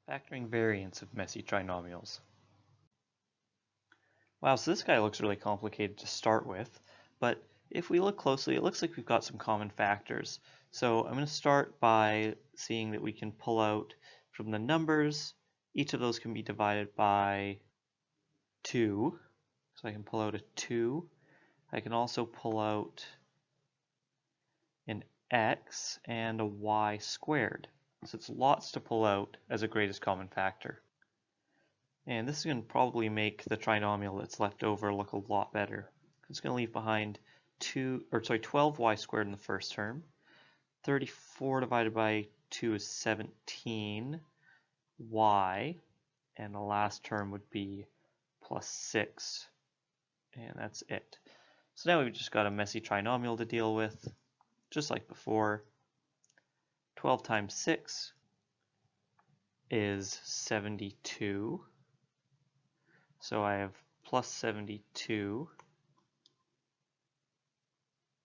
Factoring variants of messy trinomials. Wow, so this guy looks really complicated to start with, but if we look closely, it looks like we've got some common factors. So I'm going to start by seeing that we can pull out from the numbers, each of those can be divided by 2. So I can pull out a 2. I can also pull out an x and a y squared. So it's lots to pull out as a greatest common factor. And this is going to probably make the trinomial that's left over look a lot better. It's going to leave behind 12y squared in the first term. 34 divided by 2 is 17y, and the last term would be plus 6, and that's it. So now we've just got a messy trinomial to deal with, just like before. 12 times 6 is 72. So I have plus 72,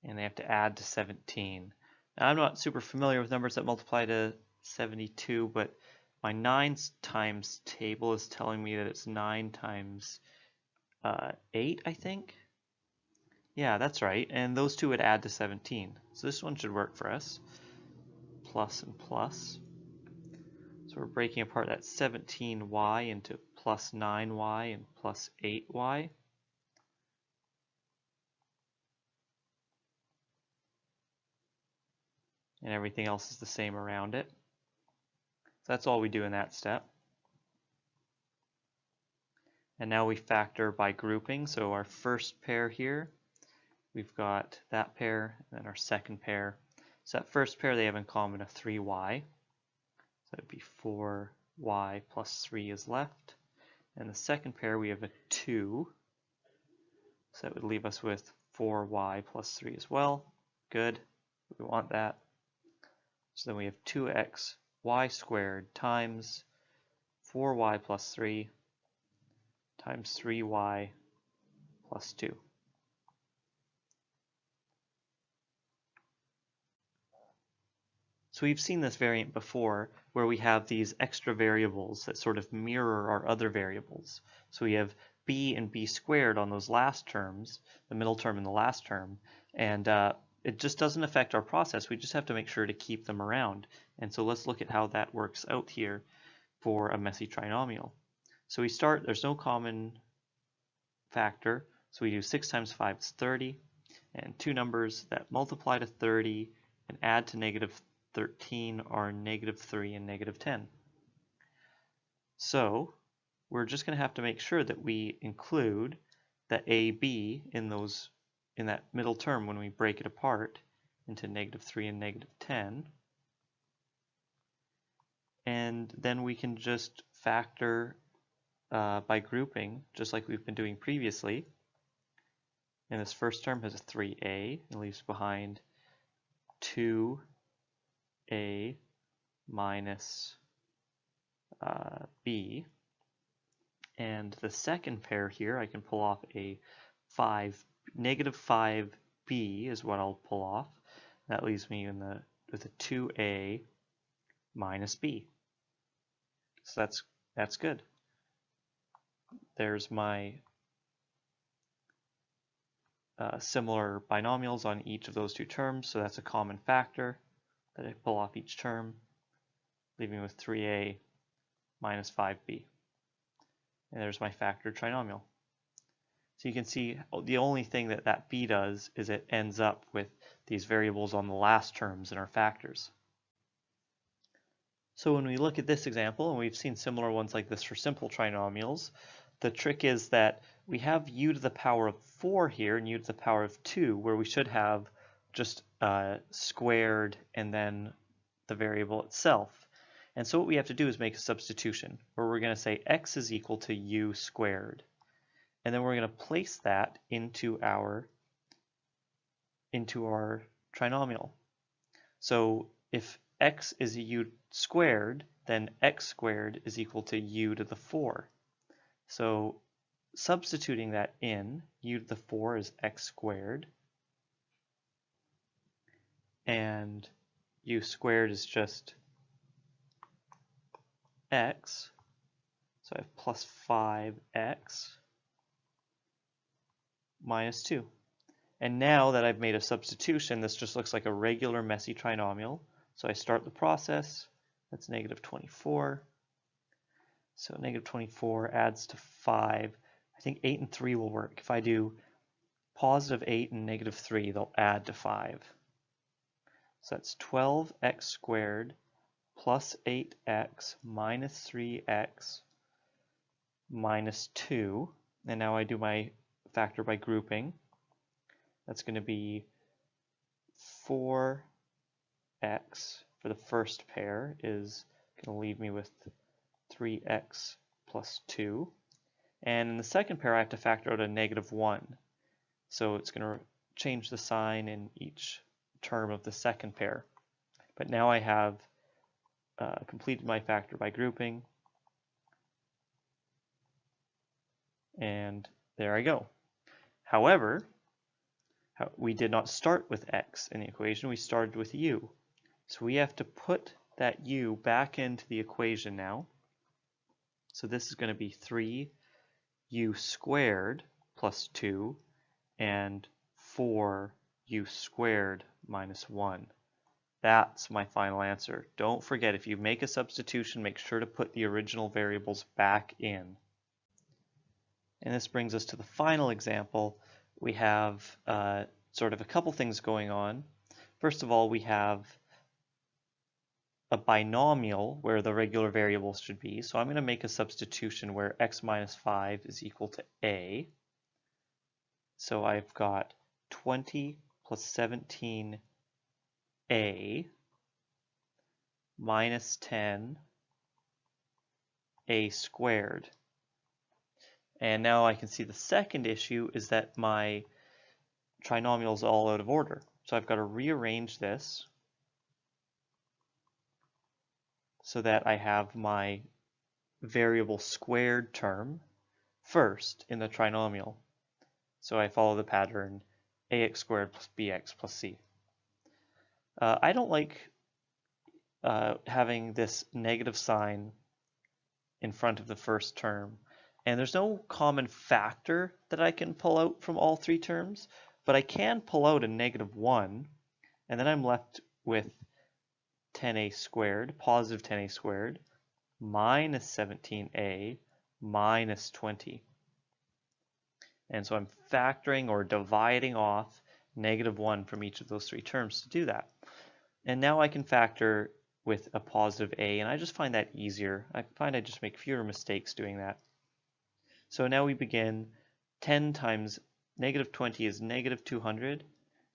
and they have to add to 17. Now I'm not super familiar with numbers that multiply to 72, but my 9 times table is telling me that it's 9 times 8, I think. Yeah, that's right, and those two would add to 17. So this one should work for us. Plus and plus. So we're breaking apart that 17y into plus 9y and plus 8y. And everything else is the same around it. So that's all we do in that step. And now we factor by grouping. So our first pair here, we've got that pair, and then our second pair. So that first pair, they have in common a 3y. So it would be 4y plus 3 is left. And the second pair, we have a 2. So that would leave us with 4y plus 3 as well. Good. We want that. So then we have 2x y squared times 4y plus 3 times 3y plus 2. So we've seen this variant before where we have these extra variables that sort of mirror our other variables. So we have b and b squared on those last terms, the middle term and the last term, and it just doesn't affect our process. We just have to make sure to keep them around. And so let's look at how that works out here for a messy trinomial. So we start, there's no common factor, so we do 6 times 5 is 30, and two numbers that multiply to 30 and add to negative 13 are negative 3 and negative 10. So we're just going to have to make sure that we include the AB in that middle term when we break it apart into negative 3 and negative 10. And then we can just factor by grouping, just like we've been doing previously. And this first term has a 3a and leaves behind 2a minus b. And the second pair here, I can pull off a negative 5b is what I'll pull off. That leaves me with a 2a minus b. So that's good. There's my similar binomials on each of those two terms, so that's a common factor that I pull off each term, leaving me with 3a minus 5b. And there's my factored trinomial. So you can see the only thing that b does is it ends up with these variables on the last terms in our factors. So when we look at this example, and we've seen similar ones like this for simple trinomials, the trick is that we have u to the power of 4 here and u to the power of 2, where we should have just squared and then the variable itself. And so what we have to do is make a substitution, where we're going to say x is equal to u squared. And then we're going to place that into our trinomial. So if x is u squared, then x squared is equal to u to the 4. So substituting that in, u to the 4 is x squared, and u squared is just x, so I have plus 5x minus 2. And now that I've made a substitution, this just looks like a regular messy trinomial. So I start the process, that's negative 24. So negative 24 adds to 5. I think 8 and 3 will work. If I do positive 8 and negative 3, they'll add to 5. So that's 12x squared plus 8x minus 3x minus 2. And now I do my factor by grouping. That's going to be 4x for the first pair is going to leave me with 3x plus 2. And in the second pair, I have to factor out a negative 1. So it's going to change the sign in each term of the second pair. But now I have completed my factor by grouping. And there I go. However, we did not start with x in the equation. We started with u. So we have to put that u back into the equation now. So this is going to be 3u squared plus 2 and 4u squared minus 1. That's my final answer. Don't forget, if you make a substitution, make sure to put the original variables back in. And this brings us to the final example. We have sort of a couple things going on. First of all, we have a binomial where the regular variables should be. So I'm going to make a substitution where x minus 5 is equal to a. So I've got 20 plus 17a minus 10a squared. And now I can see the second issue is that my trinomial is all out of order. So I've got to rearrange this so that I have my variable squared term first in the trinomial. So I follow the pattern ax squared plus bx plus c. I don't like having this negative sign in front of the first term. And there's no common factor that I can pull out from all three terms, but I can pull out a negative 1, and then I'm left with 10a squared, positive 10a squared, minus 17a, minus 20. And so I'm factoring or dividing off negative 1 from each of those three terms to do that. And now I can factor with a positive a, and I just find that easier. I find I just make fewer mistakes doing that. So now we begin. 10 times negative 20 is negative 200. So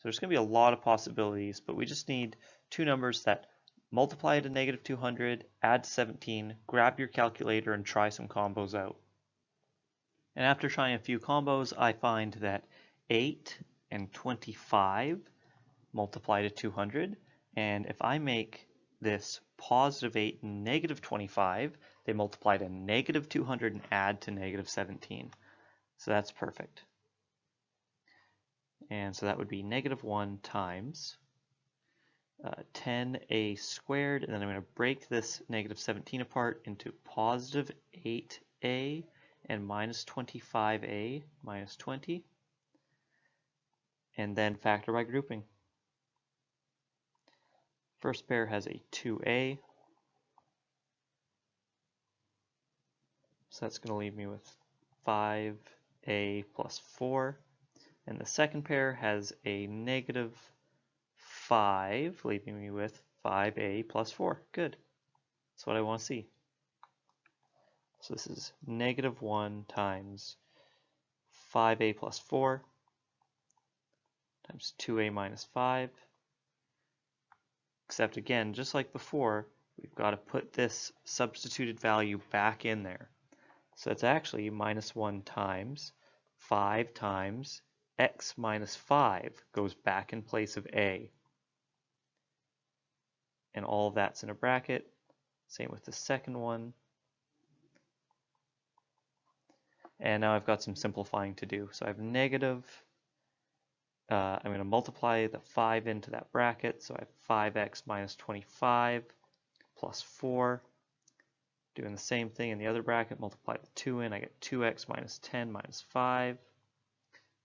there's going to be a lot of possibilities, but we just need two numbers that multiply to negative 200, add 17, grab your calculator and try some combos out. And after trying a few combos, I find that 8 and 25 multiply to 200. And if I make this positive 8 and negative 25, they multiply to negative 200 and add to negative 17. So that's perfect. And so that would be negative 1 times 10a squared, and then I'm going to break this negative 17 apart into positive 8a and minus 25a minus 20, and then factor by grouping. First pair has a 2a, so that's going to leave me with 5a plus 4, and the second pair has a negative 5, leaving me with 5a plus 4. Good. That's what I want to see. So this is negative 1 times 5a plus 4 times 2a minus 5. Except again, just like before, we've got to put this substituted value back in there. So it's actually minus 1 times 5 times x minus 5 goes back in place of a. And all of that's in a bracket. Same with the second one. And now I've got some simplifying to do. So I have negative, I'm going to multiply the 5 into that bracket. So I have 5x minus 25 plus 4 Doing the same thing in the other bracket, multiply the 2 in, I get 2x minus 10 minus 5.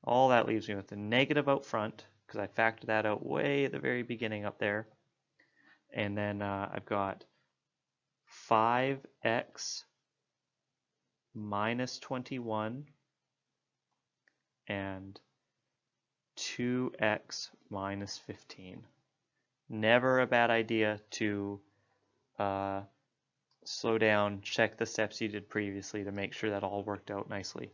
All that leaves me with the negative out front, because I factored that out way at the very beginning up there. And then I've got 5x minus 21 and 2x minus 15. Never a bad idea to slow down, check the steps you did previously to make sure that all worked out nicely.